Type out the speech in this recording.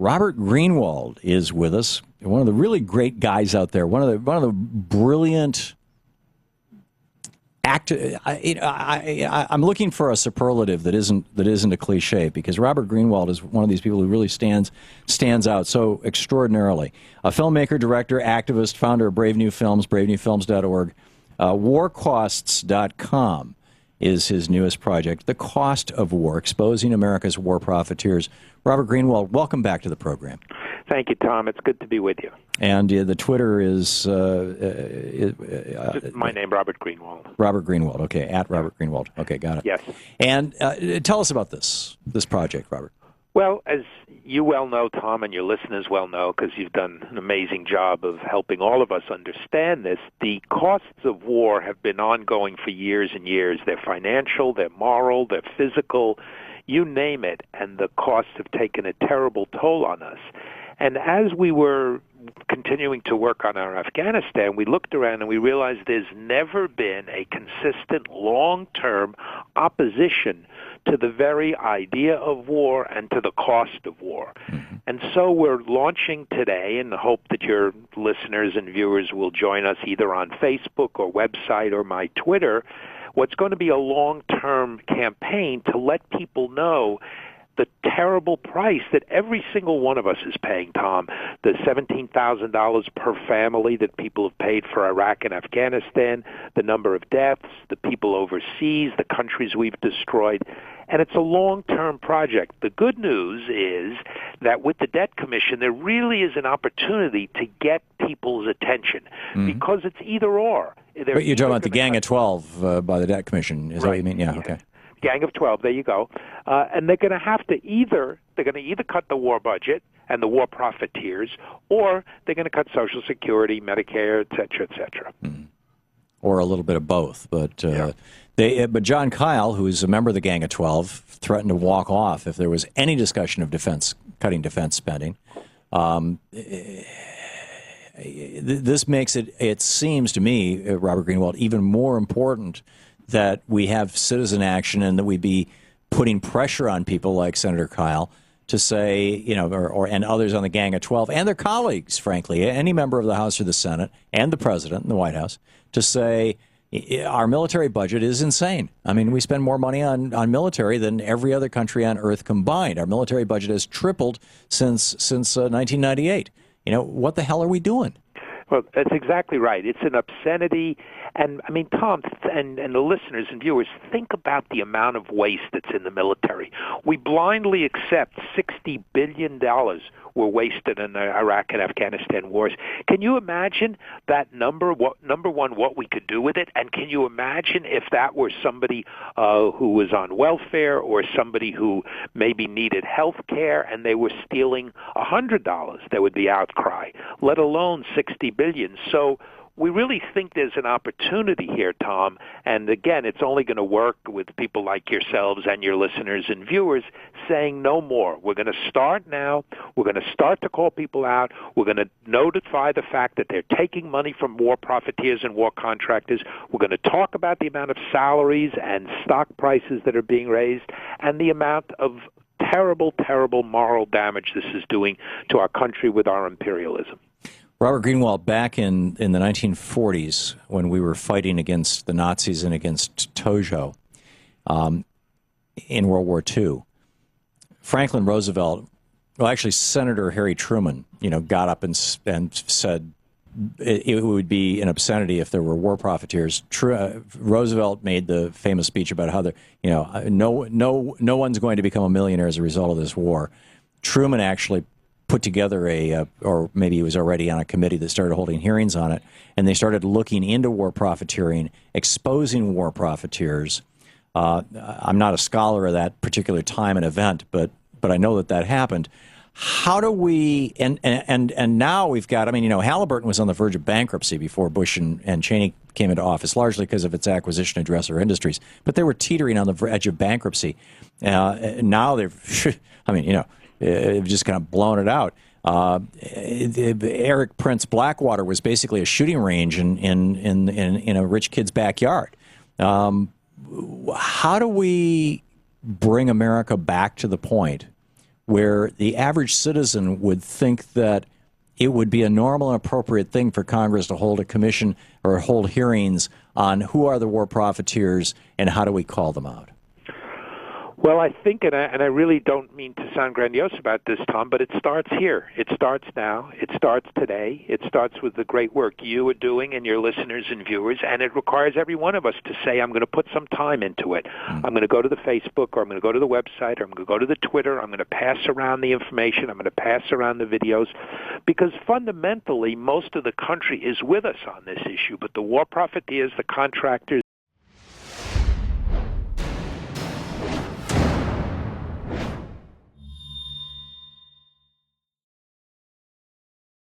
Robert Greenwald is with us, one of the really great guys out there, one of the brilliant I'm looking for a superlative that isn't a cliche, because Robert Greenwald is one of these people who really stands out so extraordinarily. A filmmaker, director, activist, founder of Brave New Films, bravenewfilms.org. Warcosts.com is his newest project, The Cost of War, Exposing America's War Profiteers. Robert Greenwald, welcome back to the program. Thank you, Tom. It's good to be with you. And the Twitter is... my name, Robert Greenwald. Robert Greenwald, okay, at Robert Greenwald. Okay, got it. Yes. And tell us about this project, Robert. Well, as you well know, Tom, and your listeners well know, because you've done an amazing job of helping all of us understand this, the costs of war have been ongoing for years and years. They're financial, they're moral, they're physical, you name it, and the costs have taken a terrible toll on us. And as we were continuing to work on our Afghanistan, we looked around and we realized there's never been a consistent long-term opposition to the very idea of war and to the cost of war. Mm-hmm. And so we're launching today in the hope that your listeners and viewers will join us either on Facebook or website or my Twitter, what's going to be a long-term campaign to let people know the terrible price that every single one of us is paying, Tom. The $17,000 per family that people have paid for Iraq and Afghanistan, the number of deaths, the people overseas, the countries we've destroyed. And it's a long-term project. The good news is that with the Debt Commission, there really is an opportunity to get people's attention, because it's either or. But you're talking about the Gang of 12 by the Debt Commission. Is that what you mean? Yeah, okay. Gang of 12, there you go. And they're going to have to either cut the war budget and the war profiteers, or they're going to cut Social Security, Medicare, et cetera, et cetera. Or a little bit of both. But but John Kyle, who is a member of the Gang of 12, threatened to walk off if there was any discussion of cutting defense spending. This makes it seems to me, Robert Greenwald, even more important that we have citizen action and that we be putting pressure on people like Senator Kyle to say, and others on the Gang of 12 and their colleagues, frankly, any member of the House or the Senate and the President and the White House, to say our military budget is insane. I mean, we spend more money on military than every other country on earth combined. Our military budget has tripled since 1998. What the hell are we doing? Well, that's exactly right. It's an obscenity. And, I mean, Tom, and the listeners and viewers, think about the amount of waste that's in the military. We blindly accept $60 billion were wasted in the Iraq and Afghanistan wars. Can you imagine that number? Number one, what we could do with it? And can you imagine if that were somebody who was on welfare or somebody who maybe needed health care and they were stealing $100? There would be outcry, let alone $60 billion. So we really think there's an opportunity here, Tom, and again, it's only going to work with people like yourselves and your listeners and viewers saying no more. We're going to start now. We're going to start to call people out. We're going to notify the fact that they're taking money from war profiteers and war contractors. We're going to talk about the amount of salaries and stock prices that are being raised and the amount of terrible, terrible moral damage this is doing to our country with our imperialism. Robert Greenwald, back in the 1940s, when we were fighting against the Nazis and against Tojo in World War II, Franklin Roosevelt, well, actually Senator Harry Truman, got up and said it would be an obscenity if there were war profiteers. Roosevelt made the famous speech about how no one's going to become a millionaire as a result of this war. Truman actually put together or maybe he was already on a committee that started holding hearings on it, and they started looking into war profiteering, exposing war profiteers. I'm not a scholar of that particular time and event, but I know that happened. How do we, and now we've got, Halliburton was on the verge of bankruptcy before Bush and Cheney came into office, largely because of its acquisition of Dresser Industries, but they were teetering on the edge of bankruptcy. Now they've, they've just kind of blown it out. Eric Prince Blackwater was basically a shooting range in a rich kid's backyard. How do we bring America back to the point where the average citizen would think that it would be a normal and appropriate thing for Congress to hold a commission or hold hearings on who are the war profiteers and how do we call them out? Well, I think, and I really don't mean to sound grandiose about this, Tom, but it starts here. It starts now. It starts today. It starts with the great work you are doing and your listeners and viewers, and it requires every one of us to say, I'm going to put some time into it. I'm going to go to the Facebook, or I'm going to go to the website, or I'm going to go to the Twitter. I'm going to pass around the information. I'm going to pass around the videos, because fundamentally, most of the country is with us on this issue, but the war profiteers, the contractors,